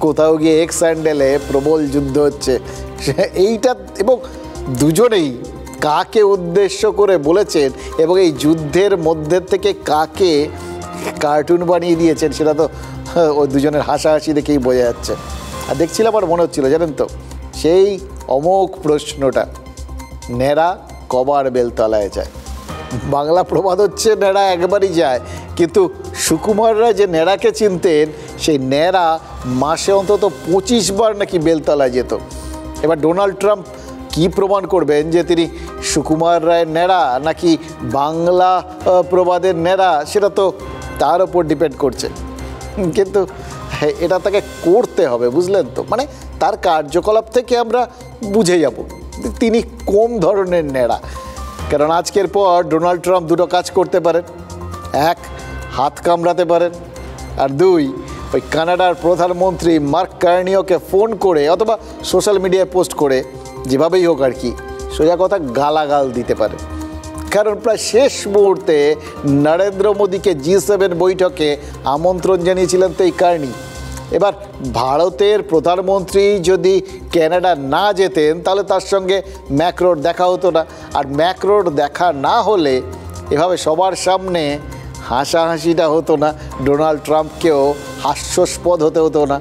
কোথাও গিয়ে এক্স স্যান্ডেলে প্রবল যুদ্ধ হচ্ছে এইটা, এবং দুজনেই কাকে উদ্দেশ্য করে বলেছেন এবং এই যুদ্ধের মধ্যে থেকে কাকে কার্টুন বানিয়ে দিয়েছেন সেটা তো ওই দুজনের হাসাহাসি দেখেই বোঝা যাচ্ছে। আর দেখছিলাম আর মনে হচ্ছিল জানেন তো, সেই অমোঘ প্রশ্নটা, ন্যাড়া কবার বেলতলায় যায়। বাংলা প্রবাদ হচ্ছে ন্যাড়া একবারই যায়, কিন্তু সুকুমার রায় যে ন্যাড়াকে চিনতেন সেই ন্যাড়া মাসে অন্তত 25 বার নাকি বেলতলায় যেত। এবার ডোনাল্ড ট্রাম্প কি প্রমাণ করবেন যে তিনি সুকুমার রায়ের ন্যাড়া নাকি বাংলা প্রবাদের ন্যাড়া, সেটা তো তার ওপর ডিপেন্ড করছে। কিন্তু এটা তাকে করতে হবে, বুঝলেন তো, মানে তার কার্যকলাপ থেকে আমরা বুঝে যাব তিনি কোন ধরনের ন্যাড়া। কারণ আজকের পর ডোনাল্ড ট্রাম্প দুটো কাজ করতে পারেন, এক হাত কামড়াতে পারেন, আর দুই ওই কানাডার প্রধানমন্ত্রী মার্ক কার্নিওকে ফোন করে অথবা সোশ্যাল মিডিয়ায় পোস্ট করে যেভাবেই হোক আর কি সোজা কথা গালাগাল দিতে পারে। কারণ প্রায় শেষ মুহূর্তে নরেন্দ্র মোদীকে G7 বৈঠকে আমন্ত্রণ জানিয়েছিলেন তো এই কার্নি। এবার ভারতের প্রধানমন্ত্রী যদি ক্যানাডা না যেতেন তাহলে তার সঙ্গে ম্যাক্রোর দেখা হতো না, আর ম্যাক্রোর দেখা না হলে এভাবে সবার সামনে হাসাহাসিটা হতো না, ডোনাল্ড ট্রাম্পকেও হাস্যাস্পদ হতে হতো না।